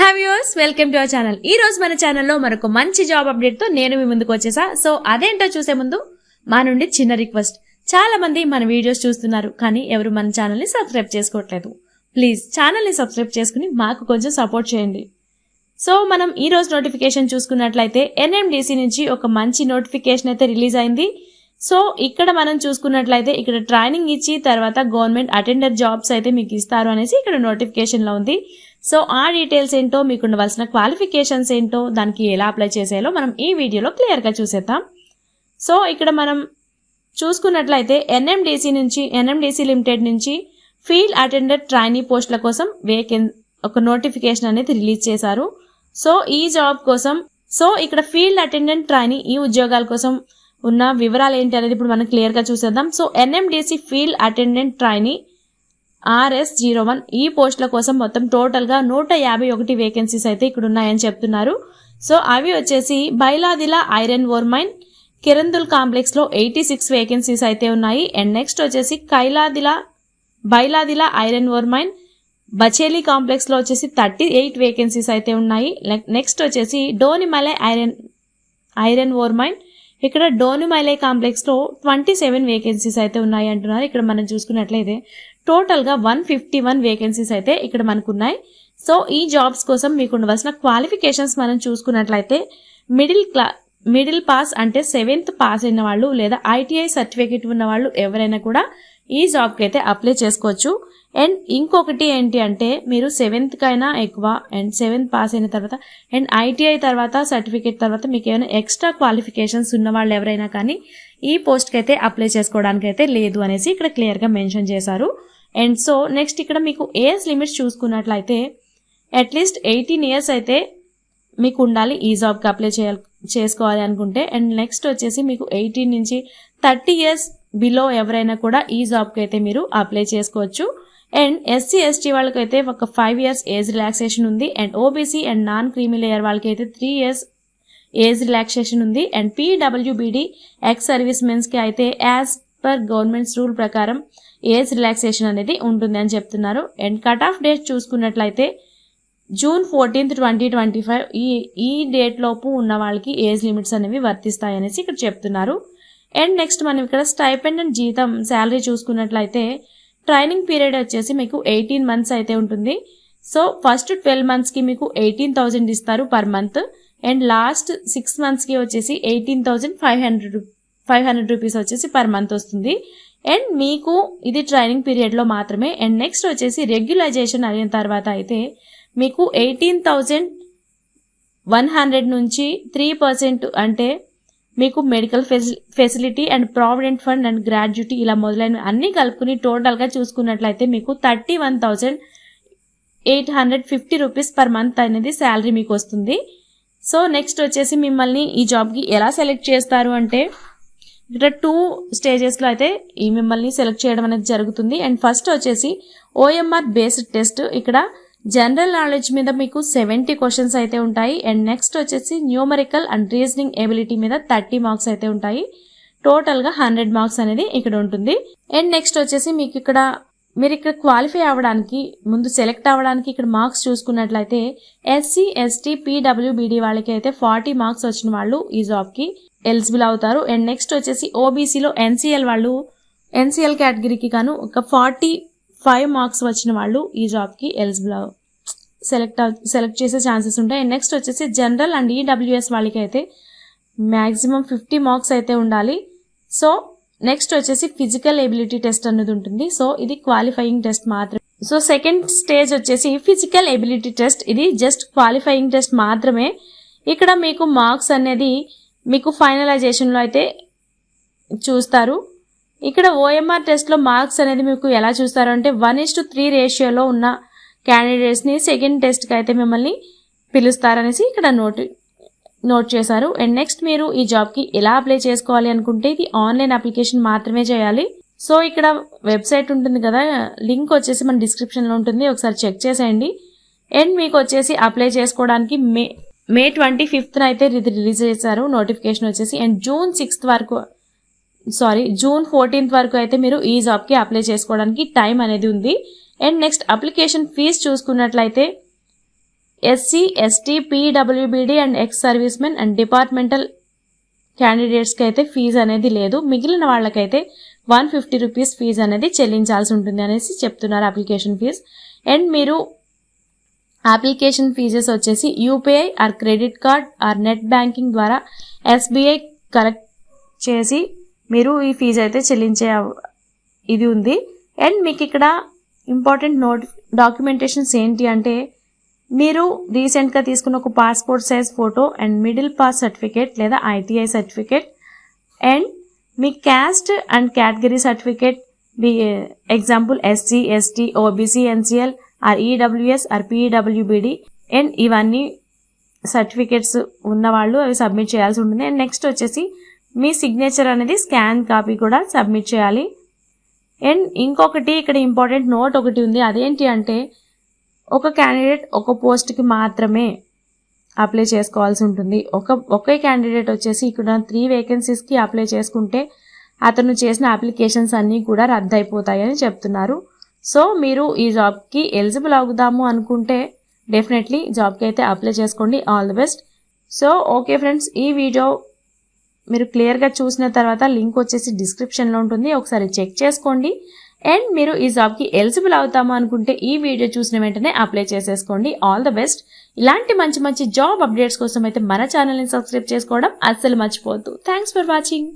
Hi viewers, welcome to our channel. ఈ రోజు మన ఛానల్లో మరొక మంచి జాబ్ అప్డేట్ తో నేను మీ ముందుకు వచ్చేసా. సో అదేంటో చూసే ముందు మా నుండి చిన్న రిక్వెస్ట్. చాలా మంది మన వీడియోస్ చూస్తున్నారు కానీ ఎవరు మన ఛానల్ ని సబ్స్క్రైబ్ చేసుకోవట్లేదు. ప్లీజ్ ఛానల్ ని సబ్స్క్రైబ్ చేసుకుని మాకు కొంచెం సపోర్ట్ చేయండి. సో మనం ఈ రోజు నోటిఫికేషన్ చూసుకున్నట్లయితే ఎన్ఎండిసి నుంచి ఒక మంచి నోటిఫికేషన్ అయితే రిలీజ్ అయింది. సో ఇక్కడ మనం చూసుకున్నట్లయితే ఇక్కడ ట్రైనింగ్ ఇచ్చి తర్వాత గవర్నమెంట్ అటెండర్ జాబ్స్ అయితే మీకు ఇస్తారు అనేసి ఇక్కడ నోటిఫికేషన్ లో ఉంది. సో ఆ డీటెయిల్స్ ఏంటో, మీకు ఉండవలసిన క్వాలిఫికేషన్స్ ఏంటో, దానికి ఎలా అప్లై చేసేయాలో మనం ఈ వీడియోలో క్లియర్గా చూసేద్దాం. సో ఇక్కడ మనం చూసుకున్నట్లయితే ఎన్ఎండిసి లిమిటెడ్ నుంచి ఫీల్డ్ అటెండర్ ట్రైనీ పోస్టుల కోసం ఒక నోటిఫికేషన్ అనేది రిలీజ్ చేశారు. సో ఈ జాబ్ కోసం ఇక్కడ ఫీల్డ్ అటెండెంట్ ట్రైనీ ఈ ఉద్యోగాల కోసం ఉన్న వివరాలు ఏంటి అనేది ఇప్పుడు మనం క్లియర్గా చూసేద్దాం. So NMDC field attendant trainee RS01 ఈ పోస్టుల కోసం మొత్తం టోటల్గా 151 వేకెన్సీస్ అయితే ఇక్కడ ఉన్నాయని చెప్తున్నారు. సో అవి వచ్చేసి Bailadila iron ore mine Kirandul complex లో 86 వేకెన్సీస్ అయితే ఉన్నాయి. అండ్ నెక్స్ట్ వచ్చేసి Bailadila iron ore mine Bacheli complex లో వచ్చేసి 38 వేకెన్సీస్ అయితే ఉన్నాయి. నెక్స్ట్ వచ్చేసి డోనిమలై ఐరన్ ఓర్ మైన్ ఇక్కడ డోనిమైలే కాంప్లెక్స్ లో 27 వేకెన్సీస్ అయితే ఉన్నాయి అంటున్నారు. ఇక్కడ మనం చూసుకున్నట్లయితే టోటల్ గా 151 వేకెన్సీస్ అయితే ఇక్కడ మనకు ఉన్నాయి. సో ఈ జాబ్స్ కోసం మీకు ఉండవలసిన క్వాలిఫికేషన్స్ మనం చూసుకున్నట్లయితే మిడిల్ పాస్ అంటే 7th పాస్ అయిన వాళ్ళు లేదా ITI సర్టిఫికేట్ ఉన్న వాళ్ళు ఎవరైనా కూడా ఈ జాబ్ కి అయితే అప్లై చేసుకోవచ్చు. అండ్ ఇంకొకటి ఏంటి అంటే మీరు 7th కైనా ఎక్కువ అండ్ 7th పాస్ అయిన తర్వాత అండ్ ITI తర్వాత సర్టిఫికేట్ తర్వాత మీకు ఏమైనా ఎక్స్ట్రా క్వాలిఫికేషన్స్ ఉన్న వాళ్ళు ఎవరైనా కానీ ఈ పోస్ట్కి అయితే అప్లై చేసుకోవడానికి అయితే లేదు అనేసి ఇక్కడ క్లియర్గా మెన్షన్ చేశారు. అండ్ సో నెక్స్ట్ ఇక్కడ మీకు ఏజ్ లిమిట్స్ చూసుకున్నట్లయితే అట్లీస్ట్ 18 years అయితే మీకు ఉండాలి ఈ జాబ్కి అప్లై చేసుకోవాలి అనుకుంటే. అండ్ నెక్స్ట్ వచ్చేసి మీకు 18 నుంచి 30 years బిలో ఎవరైనా కూడా ఈ జాబ్కి అయితే మీరు అప్లై చేసుకోవచ్చు. అండ్ SC/ST వాళ్ళకైతే ఒక 5 years ఏజ్ రిలాక్సేషన్ ఉంది. And OBC and non creamy layer వాళ్ళకి అయితే 3 years ఏజ్ రిలాక్సేషన్ ఉంది. And PWBD ex service mens కి అయితే యాజ్ పర్ గవర్నమెంట్స్ రూల్ ప్రకారం ఏజ్ రిలాక్సేషన్ అనేది ఉంటుంది అని చెప్తున్నారు. అండ్ కట్ ఆఫ్ డేట్ చూసుకున్నట్లయితే June 14th, 2025 ఈ డేట్ లోపు ఉన్న వాళ్ళకి ఏజ్ లిమిట్స్ అనేవి వర్తిస్తాయి అనేసి ఇక్కడ చెప్తున్నారు. అండ్ నెక్స్ట్ మనం ఇక్కడ స్టైపెండ్ అండ్ జీతం శాలరీ చూసుకున్నట్లయితే ట్రైనింగ్ పీరియడ్ వచ్చేసి మీకు 18 months అయితే ఉంటుంది. సో ఫస్ట్ 12 months కి మీకు 18,000 ఇస్తారు per month. And last 6 months కి వచ్చేసి 18,500 రూపీస్ వచ్చేసి పర్ మంత్ వస్తుంది. అండ్ మీకు ఇది ట్రైనింగ్ పీరియడ్ లో మాత్రమే. అండ్ నెక్స్ట్ వచ్చేసి రెగ్యులైజేషన్ అయిన తర్వాత అయితే మీకు 18,100 నుంచి 3% అంటే మీకు medical facility and provident fund and gratuity ఇలా మొదలైన అన్ని కలుపుకుని టోటల్గా చూసుకున్నట్లయితే మీకు 31,850 రూపీస్ పర్ మంత్ అనేది శాలరీ మీకు వస్తుంది. సో నెక్స్ట్ వచ్చేసి మిమ్మల్ని ఈ జాబ్కి ఎలా సెలెక్ట్ చేస్తారు అంటే ఇక్కడ 2 స్టేజెస్లో అయితే ఈ మిమ్మల్ని సెలెక్ట్ చేయడం అనేది జరుగుతుంది. అండ్ ఫస్ట్ వచ్చేసి OMR బేస్డ్ టెస్ట్. ఇక్కడ జనరల్ నాలెడ్జ్ మీద మీకు 70 క్వశ్చన్స్ అయితే ఉంటాయి. అండ్ నెక్స్ట్ వచ్చేసి న్యూమరికల్ అండ్ రీజనింగ్ ఎబిలిటీ మీద 30 మార్క్స్ అయితే ఉంటాయి. టోటల్గా 100 మార్క్స్ అనేది ఇక్కడ ఉంటుంది. అండ్ నెక్స్ట్ వచ్చేసి మీకు మీరు ఇక్కడ క్వాలిఫై అవ్వడానికి ముందు సెలెక్ట్ అవ్వడానికి ఇక్కడ మార్క్స్ చూసుకున్నట్లయితే SC/ST PWBD వాళ్ళకి అయితే 40 మార్క్స్ వచ్చిన వాళ్ళు ఈ జాబ్కి ఎలిజిబుల్ అవుతారు. అండ్ నెక్స్ట్ వచ్చేసి OBCలో NCL వాళ్ళు NCL కేటగిరీకి గాను ఒక 45 మార్క్స్ వచ్చిన వాళ్ళు ఈ జాబ్కి ఎలిజిబుల్ సెలెక్ట్ చేసే ఛాన్సెస్ ఉంటాయి. అండ్ నెక్స్ట్ వచ్చేసి జనరల్ అండ్ EWS వాళ్ళకి అయితే మ్యాక్సిమం 50 మార్క్స్ అయితే ఉండాలి. సో నెక్స్ట్ వచ్చేసి ఫిజికల్ ఎబిలిటీ టెస్ట్ అనేది ఉంటుంది. సో ఇది క్వాలిఫైయింగ్ టెస్ట్ మాత్రమే. సో సెకండ్ స్టేజ్ వచ్చేసి ఫిజికల్ ఎబిలిటీ టెస్ట్. ఇది జస్ట్ క్వాలిఫైయింగ్ టెస్ట్ మాత్రమే. ఇక్కడ మీకు మార్క్స్ అనేది మీకు ఫైనలైజేషన్లో అయితే చూస్తారు. ఇక్కడ OMR టెస్ట్లో మార్క్స్ అనేది మీకు ఎలా చూస్తారు అంటే 1:3 రేషియోలో ఉన్న క్యాండిడేట్స్ని సెకండ్ టెస్ట్కి అయితే మిమ్మల్ని పిలుస్తారనేసి ఇక్కడ నోట్ చేశారు. అండ్ నెక్స్ట్ మీరు ఈ జాబ్కి ఎలా అప్లై చేసుకోవాలి అనుకుంటే ఇది ఆన్లైన్ అప్లికేషన్ మాత్రమే చేయాలి. సో ఇక్కడ వెబ్సైట్ ఉంటుంది కదా, లింక్ వచ్చేసి మన డిస్క్రిప్షన్లో ఉంటుంది, ఒకసారి చెక్ చేసేయండి. అండ్ మీకు వచ్చేసి అప్లై చేసుకోవడానికి మే 25th అయితే ఇది రిలీజ్ చేశారు నోటిఫికేషన్ వచ్చేసి. అండ్ June 14th వరకు అయితే మీరు ఈ జాబ్కి అప్లై చేసుకోవడానికి టైం అనేది ఉంది. అండ్ నెక్స్ట్ అప్లికేషన్ ఫీజు చూసుకున్నట్లయితే ఎస్సీ ఎస్టీ పీడబ్ల్యూబీడీ and ex service men and departmental క్యాండిడేట్స్కి అయితే ఫీజు అనేది లేదు. మిగిలిన వాళ్ళకైతే 150 రూపీస్ ఫీజు అనేది చెల్లించాల్సి ఉంటుంది అనేసి చెప్తున్నారు అప్లికేషన్ ఫీజు. అండ్ మీరు అప్లికేషన్ ఫీజెస్ వచ్చేసి UPI or credit card or net banking ద్వారా ఎస్బీఐ కలెక్ట్ చేసి మీరు ఈ ఫీజు అయితే చెల్లించే ఇది ఉంది. అండ్ మీకు ఇక్కడ ఇంపార్టెంట్ డాక్యుమెంటేషన్స్ ఏంటి అంటే మీరు రీసెంట్గా తీసుకున్న ఒక passport size photo and middle pass certificate లేదా ఐటీఐ సర్టిఫికేట్ అండ్ మీ caste and category certificate example SC ST OBC NCL or EWS or పీడబ్ల్యూబీడీ అండ్ ఇవన్నీ సర్టిఫికేట్స్ ఉన్నవాళ్ళు అవి సబ్మిట్ చేయాల్సి ఉంటుంది. అండ్ నెక్స్ట్ వచ్చేసి మీ సిగ్నేచర్ అనేది స్కాన్ కాపీ కూడా సబ్మిట్ చేయాలి. అండ్ ఇంకొకటి ఇక్కడ ఇంపార్టెంట్ నోట్ ఒకటి ఉంది. అదేంటి అంటే ఒక క్యాండిడేట్ ఒక పోస్ట్కి మాత్రమే అప్లై చేసుకోవాల్సి ఉంటుంది. ఒకే క్యాండిడేట్ వచ్చేసి ఇక్కడ 3 వేకెన్సీస్కి అప్లై చేసుకుంటే అతను చేసిన అప్లికేషన్స్ అన్నీ కూడా రద్దు అయిపోతాయని చెప్తున్నారు. సో మీరు ఈ జాబ్కి ఎలిజిబుల్ అవుదాము అనుకుంటే డెఫినెట్లీ జాబ్కి అయితే అప్లై చేసుకోండి. All the best. So okay friends, ఈ వీడియో మీరు క్లియర్గా చూసిన తర్వాత లింక్ వచ్చేసి డిస్క్రిప్షన్లో ఉంటుంది, ఒకసారి చెక్ చేసుకోండి. అండ్ మీరు ఈ జాబ్కి ఎలిజిబుల్ అవుతాము అనుకుంటే ఈ వీడియో చూసిన వెంటనే అప్లై చేసేసుకోండి. All the best. ఇలాంటి మంచి మంచి జాబ్ అప్డేట్స్ కోసం అయితే మన ఛానల్ని సబ్స్క్రైబ్ చేసుకోవడం అస్సలు మర్చిపోవద్దు. Thanks for watching.